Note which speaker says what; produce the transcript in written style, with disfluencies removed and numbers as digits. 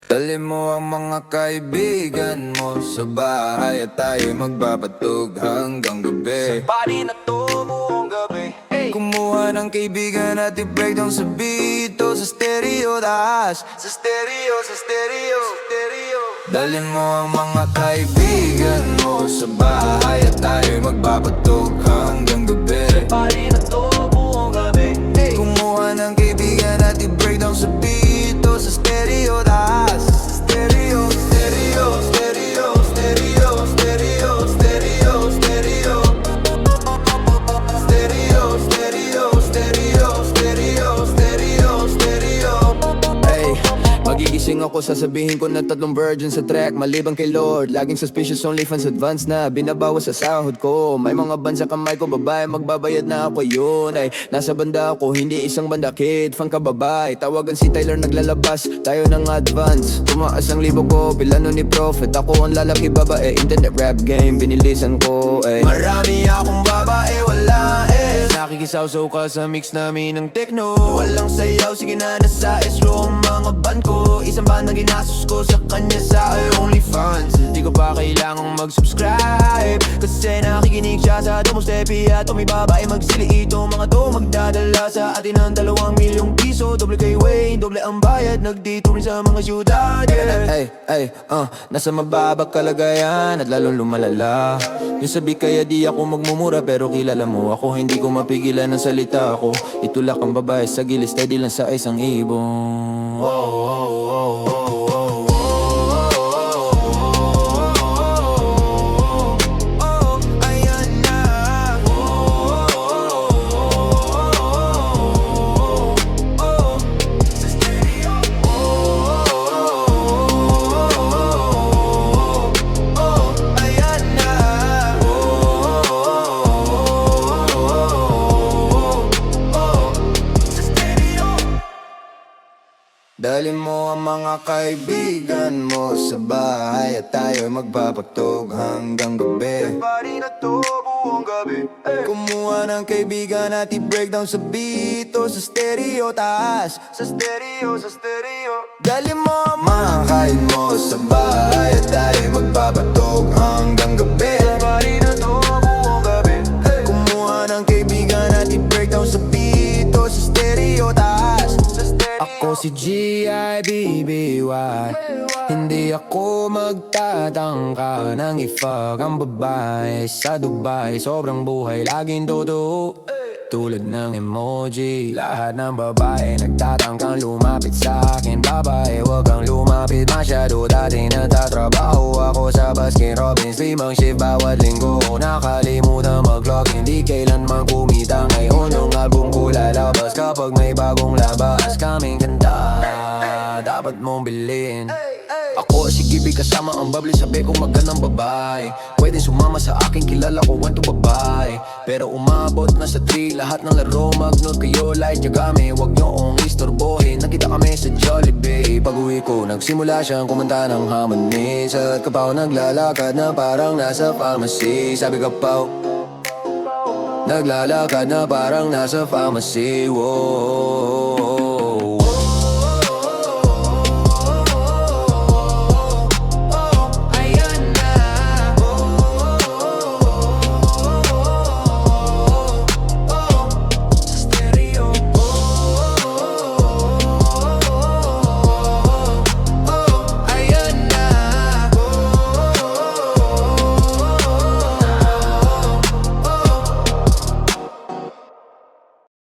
Speaker 1: Dali mo ang mga kaibigan mo sa bahay at tayo'y magpapatug hanggang gabi.
Speaker 2: Sa party na to buong gabi. Hey.
Speaker 1: Kumuha ng kaibigan at i-breakdown sa beat o sa stereo taas. Sa stereo, sa stereo, stereo. Dalhin mo ang mga kaibigan mo sa bahay at tayo'y magpapatug hanggang gabi.
Speaker 2: Sa party na to buong gabi. Hey.
Speaker 1: Kumuha ng kaibigan at i-breakdown sa beat o sa stereo taas. Stereo, stereo, stereo, stereo, stereo, stereo, stereo. Stereo, stereo, stereo, stereo, stereo, stereo. Hey, magigising ako, sasabihin ko na 3 virgin sa track. Maliban kay Lord, laging suspicious, only fans advance na binabawas sa sahod ko. May mga ban sa kamay ko, babae, magbabayad na ako yun. Ay, nasa banda ako, hindi isang banda kid. Fan ka babae, tawagan si Tyler naglalabas. Tayo ng advance, tumaas ang libo ko. Bilano ni Prophet, ako ang lalaki babae. Internet rap game, binilisan ko. Ay, marami akong babae, wala eh. Nakikisaw-saw ka sa mix namin ng techno. Walang sayaw, sige na nasa S-row ang mga band ko. Isang band na ginastos ko sa kanya sa OnlyFans. Di ko pa kailangang mag-subscribe kasi nakikinig siya sa Domostepi at may babae magsili. Ito mga to magdadala sa atin ng 2 milyong piso. Doble kay Wayne, doble ang bayad. Nagdito rin sa mga syudad, yeah. Nasa mababang kalagayan at lalong lumalala. Yung sabi kaya di ako magmumura pero kilala mo ako. Hindi ko mapigilan ang salita ko. Itulak ang babae sa gilid, steady lang sa isang ibon. Ayan na. Sa stereo. Ayan na. Sa stereo. Dalhin mo ang mga kaibigan mo sa bahay at tayo'y magpapatug hanggang gabi.
Speaker 2: Party na to buong gabi. Hey.
Speaker 1: Kumuha ng kaibigan at i-breakdown sa beat o sa stereo taas.
Speaker 2: Sa stereo, sa stereo.
Speaker 1: Dalhin mo ang mga kain mo sa bahay at tayo'y magpapatug hanggang gabi.
Speaker 2: Sa party na to buong gabi. Hey.
Speaker 1: Kumuha ng kaibigan at i-breakdown sa beat o sa stereo taas.
Speaker 2: Sa stereo.
Speaker 1: Ako si G.I.B.B.Y. Hindi ako magtatangka nang i-fuck ang babae sa Dubai. Sobrang buhay, laging totoo tulad ng emoji. Lahat ng babae nagtatangkang lumapit sa akin. Babae, wag kang lumapit masyado. Dati nagtatrabaho ako sa Baskin Robbins. 5 shift bawat linggo. Nakalimutan mag-log, hindi kailanman kumita. Ngayon yung album ko lalabas kapag may bagong labas. Kaming ganda, dapat mong bilhin. Ako si Gibi kasama ang bubbly, sabi ko magandang babae. Pwede sumama sa akin, kilala ko one to babae. Pero umabot na sa 3, lahat ng laro mag-note kayo like Yagami. Huwag nyo kong istorbohin, nakita kami sa Jollibee. Pag-uwi ko, nagsimula siyang kumanta ng harmonies. At kapaw naglalakad na parang nasa pharmacy. Sabi kapaw, naglalakad na parang nasa pharmacy. Whoa.